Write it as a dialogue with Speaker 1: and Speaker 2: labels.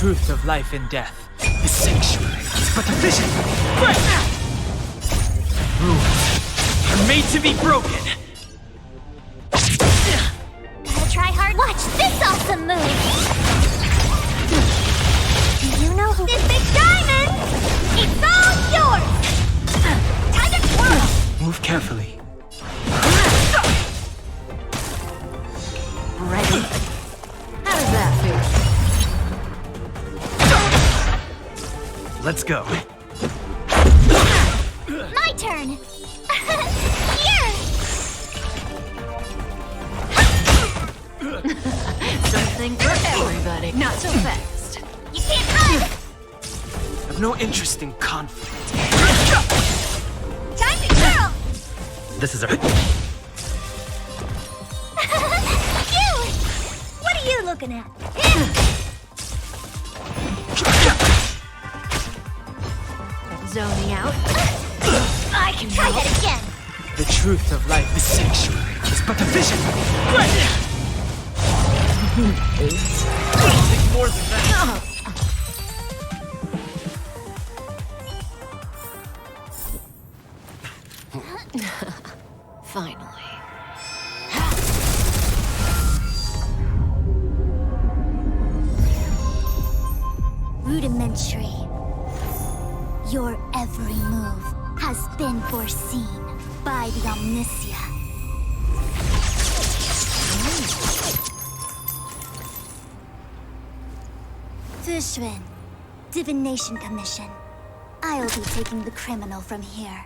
Speaker 1: truth of life and death. The sanctuary is but a vision. Rules are made to be broken.
Speaker 2: Gotta try hard. Watch this awesome move. Do you know who this big diamond? It's all yours. Time to twirl.
Speaker 1: Move carefully.
Speaker 3: Ready? How does that feel?
Speaker 1: Let's go.
Speaker 2: My turn. Here.
Speaker 3: Something for everybody. Not so fast.
Speaker 2: You can't hide.
Speaker 1: I've no interest in conflict.
Speaker 2: Time to twirl.
Speaker 1: This is a...
Speaker 2: You. What are you looking at?
Speaker 3: Zoning out.
Speaker 2: I can try that again.
Speaker 1: The truth of life, the sanctuary, is but a vision. Something more than that.
Speaker 3: Finally.
Speaker 2: Rudimentary. Your every move has been foreseen by the Omniscient. Fu Xuan, Divination Commission. I'll be taking the criminal from here.